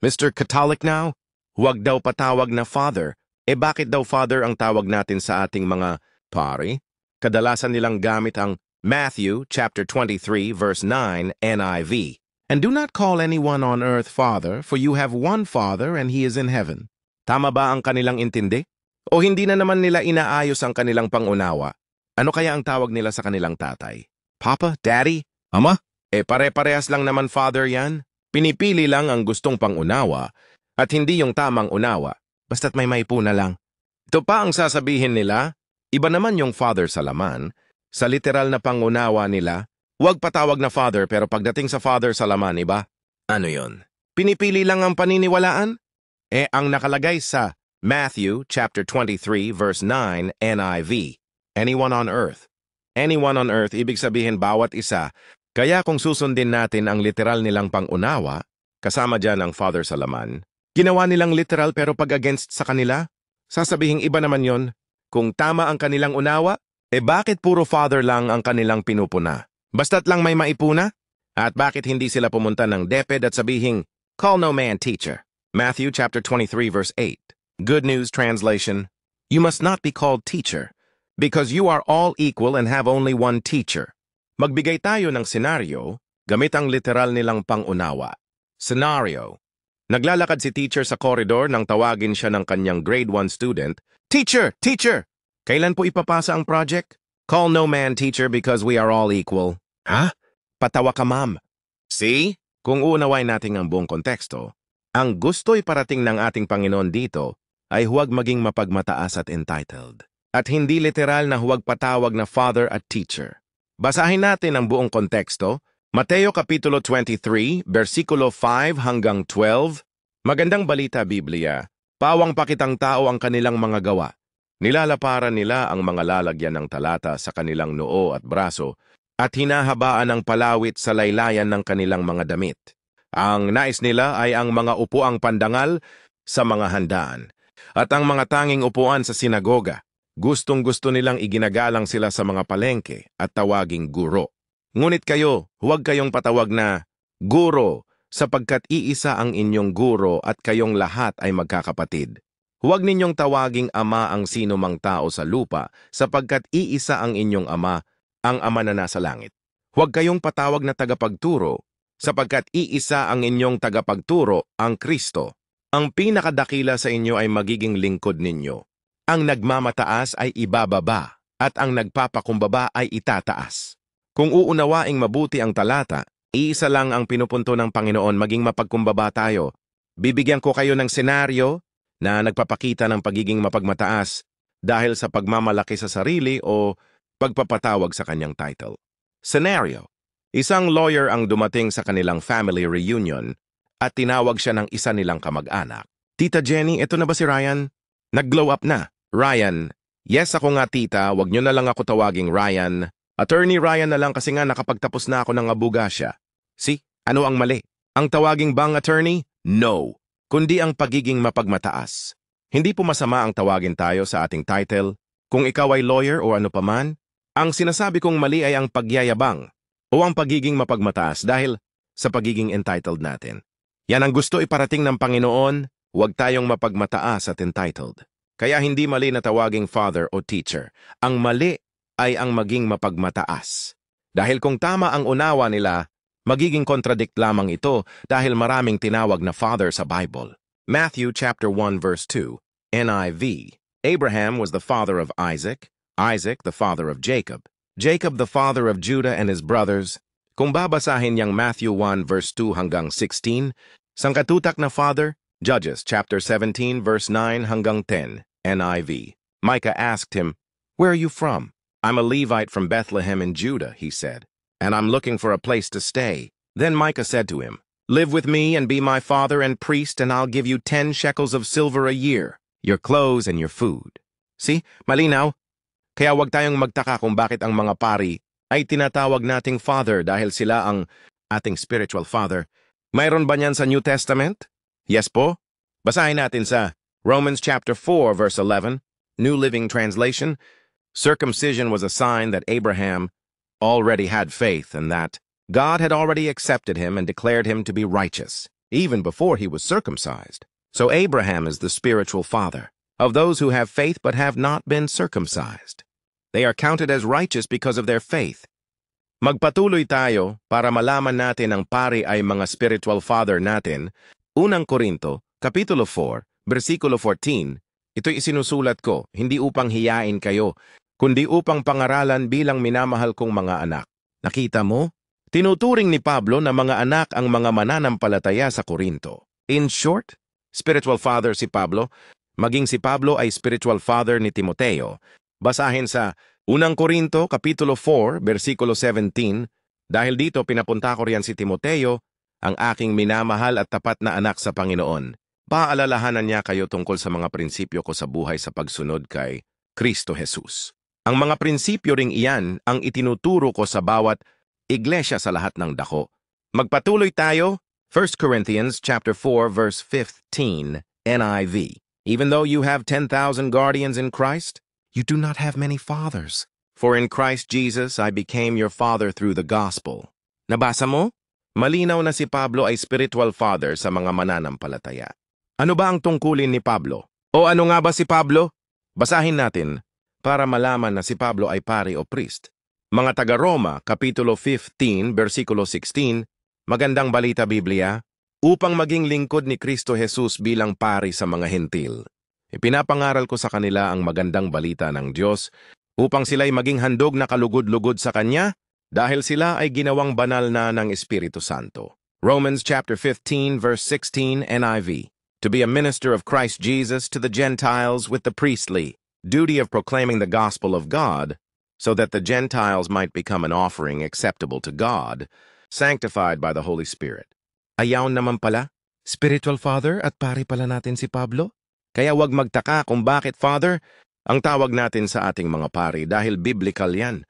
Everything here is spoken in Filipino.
Mr. Catholic now? Huwag daw patawag na Father. Bakit daw Father ang tawag natin sa ating mga pari? Kadalasan nilang gamit ang Matthew chapter 23 verse 9 NIV. And do not call anyone on earth Father, for you have one Father and He is in heaven. Tama ba ang kanilang intindi? O hindi na naman nila inaayos ang kanilang pangunawa? Ano kaya ang tawag nila sa kanilang tatay? Papa? Daddy? Ama? Pare-parehas lang naman Father yan. Pinipili lang ang gustong pangunawa at hindi yung tamang unawa. Basta't may maipuna lang. Ito pa ang sasabihin nila, iba naman yung Father sa laman. Sa literal na pangunawa nila, huwag patawag na Father pero pagdating sa Father sa laman, iba? Ano yon? Pinipili lang ang paniniwalaan? Ang nakalagay sa Matthew chapter 23 verse 9 NIV. Anyone on earth. Anyone on earth, ibig sabihin bawat isa. Kaya kung susundin natin ang literal nilang pangunawa, kasama dyan ang Father sa laman, ginawa nilang literal pero pag against sa kanila, sasabihing iba naman yon. Kung tama ang kanilang unawa, bakit puro Father lang ang kanilang pinupuna? Basta't lang may maipuna? At bakit hindi sila pumunta ng DepEd at sabihing, call no man teacher? Matthew chapter 23 verse 8. Good News Translation, you must not be called teacher, because you are all equal and have only one teacher. Magbigay tayo ng senaryo, gamit ang literal nilang pangunawa. Scenario. Naglalakad si teacher sa koridor nang tawagin siya ng kanyang grade 1 student. Teacher! Teacher! Kailan po ipapasa ang project? Call no man teacher because we are all equal. Ha? Patawa ka ma'am. See? Kung uunaway natin ang buong konteksto, ang gusto'y parating ng ating Panginoon dito ay huwag maging mapagmataas at entitled. At hindi literal na huwag patawag na father at teacher. Basahin natin ang buong konteksto. Mateo Kapitulo 23, versikulo 5 hanggang 12. Magandang balita Biblia. Pawang pakitang tao ang kanilang mga gawa. Nilalaparan nila ang mga lalagyan ng talata sa kanilang noo at braso at hinahabaan ng palawit sa laylayan ng kanilang mga damit. Ang nais nila ay ang mga upuang pandangal sa mga handaan at ang mga tanging upuan sa sinagoga. Gustong-gusto nilang iginagalang sila sa mga palengke at tawaging guro. Ngunit kayo, huwag kayong patawag na guro sapagkat iisa ang inyong guro at kayong lahat ay magkakapatid. Huwag ninyong tawaging ama ang sino mang tao sa lupa sapagkat iisa ang inyong ama, ang ama na nasa langit. Huwag kayong patawag na tagapagturo sapagkat iisa ang inyong tagapagturo, ang Kristo. Ang pinakadakila sa inyo ay magiging lingkod ninyo. Ang nagmamataas ay ibababa at ang nagpapakumbaba ay itataas. Kung uunawaing mabuti ang talata, iisa lang ang pinupunto ng Panginoon maging mapagkumbaba tayo. Bibigyan ko kayo ng senaryo na nagpapakita ng pagiging mapagmataas dahil sa pagmamalaki sa sarili o pagpapatawag sa kanyang title. Scenario. Isang lawyer ang dumating sa kanilang family reunion at tinawag siya ng isa nilang kamag-anak. Tita Jenny, eto na ba si Ryan? Nag-glow up na. Ryan, yes ako nga tita, wag nyo na lang ako tawaging Ryan. Attorney Ryan na lang kasi nga nakapagtapos na ako ng abogasya. See, ano ang mali? Ang tawaging bang attorney? No. Kundi ang pagiging mapagmataas. Hindi po masama ang tawagin tayo sa ating title. Kung ikaw ay lawyer o ano paman, ang sinasabi kong mali ay ang pagyayabang o ang pagiging mapagmataas dahil sa pagiging entitled natin. Yan ang gusto iparating ng Panginoon, huwag tayong mapagmataas at entitled. Kaya hindi mali na tawaging father o teacher. Ang mali ay ang maging mapagmataas. Dahil kung tama ang unawa nila, magiging contradict lamang ito dahil maraming tinawag na father sa Bible. Matthew chapter 1 verse 2, NIV. Abraham was the father of Isaac, Isaac the father of Jacob, Jacob the father of Judah and his brothers. Kung babasahin niyang Matthew 1 verse 2 hanggang 16, sangkatutak na father, Judges chapter 17 verse 9 hanggang 10, NIV. Micah asked him, "Where are you from?" "I'm a Levite from Bethlehem in Judah," he said, "and I'm looking for a place to stay." Then Micah said to him, "Live with me and be my father and priest, and I'll give you 10 shekels of silver a year, your clothes and your food." See, malinaw? Kaya wag tayong magtaka kung bakit ang mga pari ay tinatawag nating father dahil sila ang ating spiritual father. Mayroon ba niyan sa New Testament? Yes po. Basahin natin sa Romans chapter 4 verse 11, New Living Translation. Circumcision was a sign that Abraham already had faith and that God had already accepted him and declared him to be righteous. even before he was circumcised. So Abraham is the spiritual father of those who have faith but have not been circumcised. They are counted as righteous because of their faith. Magpatuloy tayo para malaman natin ang pari ay mga spiritual father natin. Unang Korinto, Kapitulo 4, versikulo 14, ito'y isinusulat ko, hindi upang hiyain kayo, kundi upang pangaralan bilang minamahal kong mga anak. Nakita mo? Tinuturing ni Pablo na mga anak ang mga mananampalataya sa Korinto. In short, spiritual father si Pablo, maging si Pablo ay spiritual father ni Timoteo. Basahin sa Unang Korinto, Kapitulo 4, versikulo 17, dahil dito pinapunta ko riyan si Timoteo, ang aking minamahal at tapat na anak sa Panginoon. Paalalahanan niya kayo tungkol sa mga prinsipyo ko sa buhay sa pagsunod kay Kristo Jesus. Ang mga prinsipyo ring iyan ang itinuturo ko sa bawat iglesia sa lahat ng dako. Magpatuloy tayo, 1 Corinthians chapter 4, verse 15, NIV. Even though you have 10,000 guardians in Christ, you do not have many fathers. For in Christ Jesus I became your father through the gospel. Nabasa mo? Malinaw na si Pablo ay spiritual father sa mga mananampalataya. Ano ba ang tungkulin ni Pablo? O ano nga ba si Pablo? Basahin natin para malaman na si Pablo ay pari o priest. Mga taga-Roma, Kapitulo 15, versikulo 16, magandang balita Biblia, upang maging lingkod ni Kristo Jesus bilang pari sa mga hentil. Ipinapangaral ko sa kanila ang magandang balita ng Diyos upang sila'y maging handog na kalugod-lugod sa Kanya dahil sila ay ginawang banal na ng Espiritu Santo. Romans chapter 15 verse 16 NIV. To be a minister of Christ Jesus to the Gentiles with the priestly duty of proclaiming the gospel of God, so that the Gentiles might become an offering acceptable to God, sanctified by the Holy Spirit. Ayaw naman pala, spiritual father at pari pala natin si Pablo? Kaya wag magtaka kung bakit father ang tawag natin sa ating mga pari dahil biblical yan.